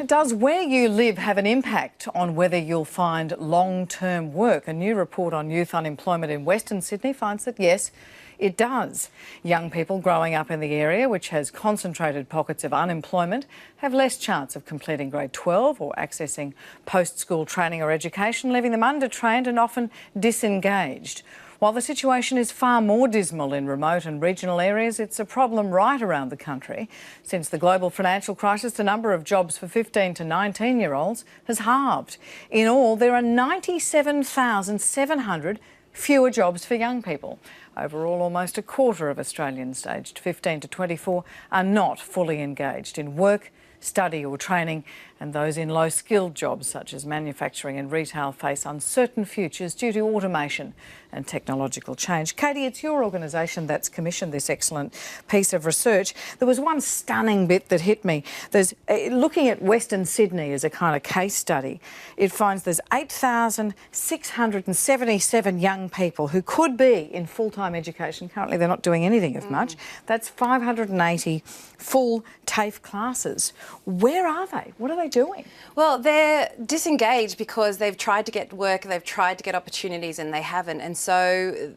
Does where you live have an impact on whether you'll find long-term work? A new report on youth unemployment in Western Sydney finds that yes, it does. Young people growing up in the area, which has concentrated pockets of unemployment, have less chance of completing grade 12 or accessing post-school training or education, leaving them undertrained and often disengaged. While the situation is far more dismal in remote and regional areas, it's a problem right around the country. Since the global financial crisis, the number of jobs for 15 to 19-year-olds has halved. In all, there are 97,700 fewer jobs for young people. Overall, almost a quarter of Australians aged 15 to 24 are not fully engaged in work, study or training, and those in low-skilled jobs such as manufacturing and retail face uncertain futures due to automation and technological change. Katie, it's your organisation that's commissioned this excellent piece of research. There was one stunning bit that hit me. There's looking at Western Sydney as a kind of case study. It finds there's 8,677 young people who could be in full-time education. Currently, they're not doing anything of much. That's 580 full TAFE classes. Where are they? What are they doing? Well, they're disengaged because they've tried to get work, they've tried to get opportunities and they haven't. And so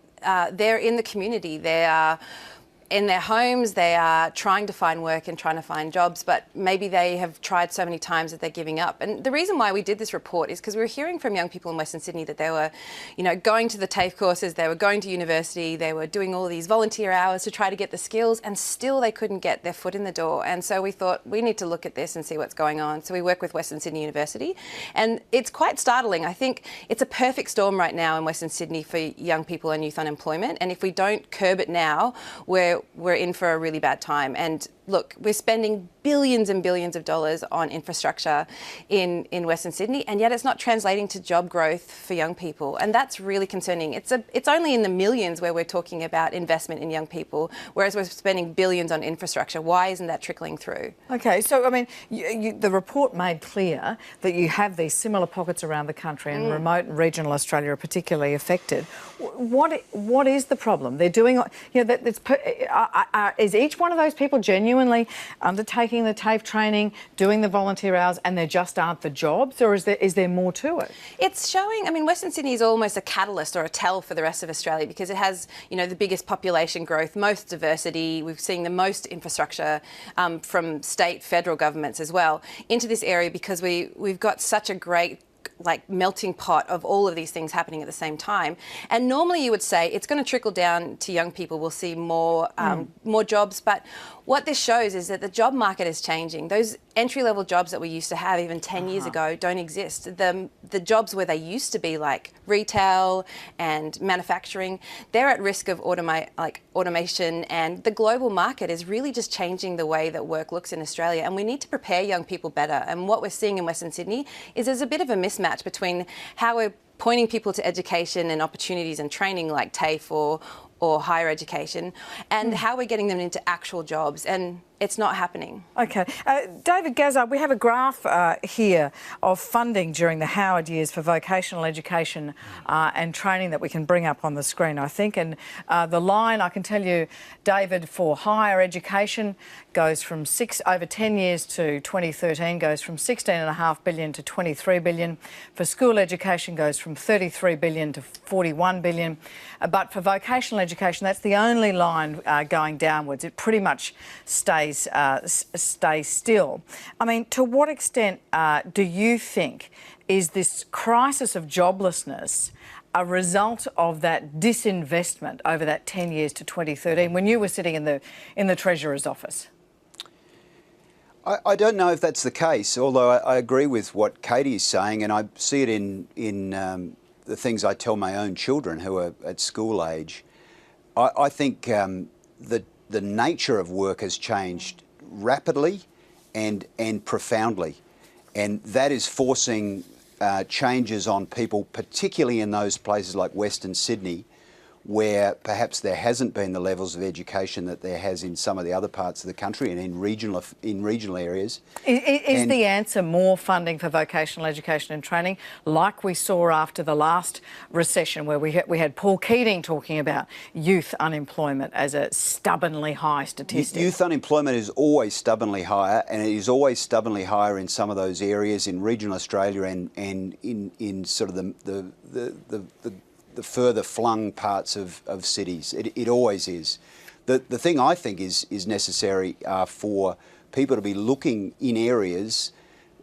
they're in the community. They are in their homes, they are trying to find work and trying to find jobs, but maybe they have tried so many times that they're giving up. And the reason why we did this report is because we were hearing from young people in Western Sydney that they were, going to the TAFE courses, they were going to university, they were doing all these volunteer hours to try to get the skills, and still they couldn't get their foot in the door. And so we thought we need to look at this and see what's going on. So we work with Western Sydney University, and it's quite startling. I think it's a perfect storm right now in Western Sydney for young people and youth unemployment. And if we don't curb it now, we're in for a really bad time. And look, we're spending billions and billions of dollars on infrastructure in Western Sydney, and yet it's not translating to job growth for young people. And that's really concerning. It's only in the millions where we're talking about investment in young people, whereas we're spending billions on infrastructure. Why isn't that trickling through? OK, so, I mean, the report made clear that you have these similar pockets around the country, and remote and regional Australia are particularly affected. What is the problem? They're doing, is each one of those people genuinely undertaking the TAFE training, doing the volunteer hours, and there just aren't the jobs, or is there more to it? It's showing, Western Sydney is almost a catalyst or a tell for the rest of Australia because it has, the biggest population growth, most diversity. We've seen the most infrastructure from state, federal governments as well into this area because we've got such a great melting pot of all of these things happening at the same time. And normally you would say it's going to trickle down to young people. We'll see more jobs. But what this shows is that the job market is changing. Those entry-level jobs that we used to have even 10 years ago don't exist. The jobs where they used to be like retail and manufacturing, they're at risk of automation, and the global market is really just changing the way that work looks in Australia, and we need to prepare young people better. And what we're seeing in Western Sydney is there's a bit of a mismatch between how we're pointing people to education and opportunities and training like TAFE or higher education, and how we're getting them into actual jobs, and it's not happening. OK. David Gazzard, we have a graph here of funding during the Howard years for vocational education and training that we can bring up on the screen, I think. And the line, I can tell you, David, for higher education goes from over 10 years to 2013, goes from $16.5 billion to $23 billion. For school education goes from $33 billion to $41 billion. But for vocational education, that's the only line going downwards. It pretty much stays still. I mean, to what extent do you think is this crisis of joblessness a result of that disinvestment over that 10 years to 2013 when you were sitting in the Treasurer's office? I don't know if that's the case, although I agree with what Katie is saying, and I see it in the things I tell my own children who are at school age. I think the nature of work has changed rapidly and profoundly, and that is forcing changes on people, particularly in those places like Western Sydney, where perhaps there hasn't been the levels of education that there has in some of the other parts of the country and in regional areas. Is the answer more funding for vocational education and training, like we saw after the last recession, where we had Paul Keating talking about youth unemployment as a stubbornly high statistic? Youth unemployment is always stubbornly higher, and it is always stubbornly higher in some of those areas in regional Australia and in sort of the further flung parts of cities. It always is. The thing I think is necessary for people to be looking in areas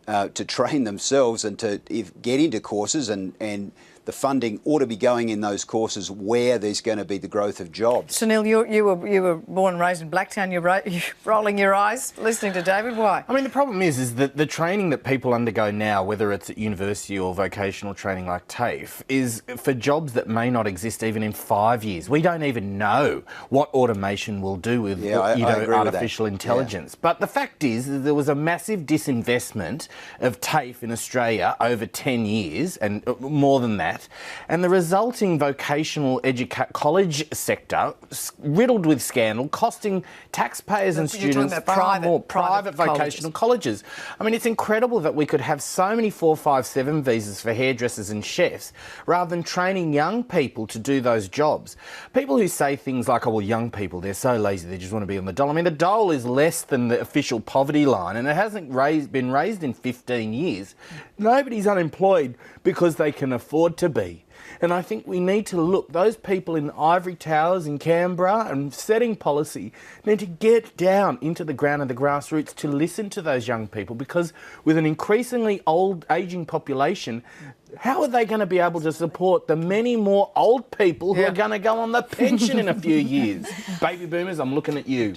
to train themselves and to get into courses, and the funding ought to be going in those courses where there's going to be the growth of jobs. Sunil, you were born and raised in Blacktown. You're rolling your eyes listening to David. Why? I mean, the problem is that the training that people undergo now, whether it's at university or vocational training like TAFE, is for jobs that may not exist even in 5 years. We don't even know what automation will do with artificial intelligence. But the fact is that there was a massive disinvestment of TAFE in Australia over 10 years and more than that. And the resulting vocational college sector, riddled with scandal, costing taxpayers and students far more. Private vocational colleges. I mean, it's incredible that we could have so many 457 visas for hairdressers and chefs rather than training young people to do those jobs. People who say things like, oh, well, young people, they're so lazy, they just want to be on the dole. I mean, the dole is less than the official poverty line, and it hasn't been raised in 15 years. Nobody's unemployed because they can afford to be. And I think we need to look, those people in ivory towers in Canberra and setting policy need to get down into the ground and the grassroots to listen to those young people, because with an increasingly ageing population, how are they going to be able to support the many more old people who are going to go on the pension in a few years? Baby boomers, I'm looking at you.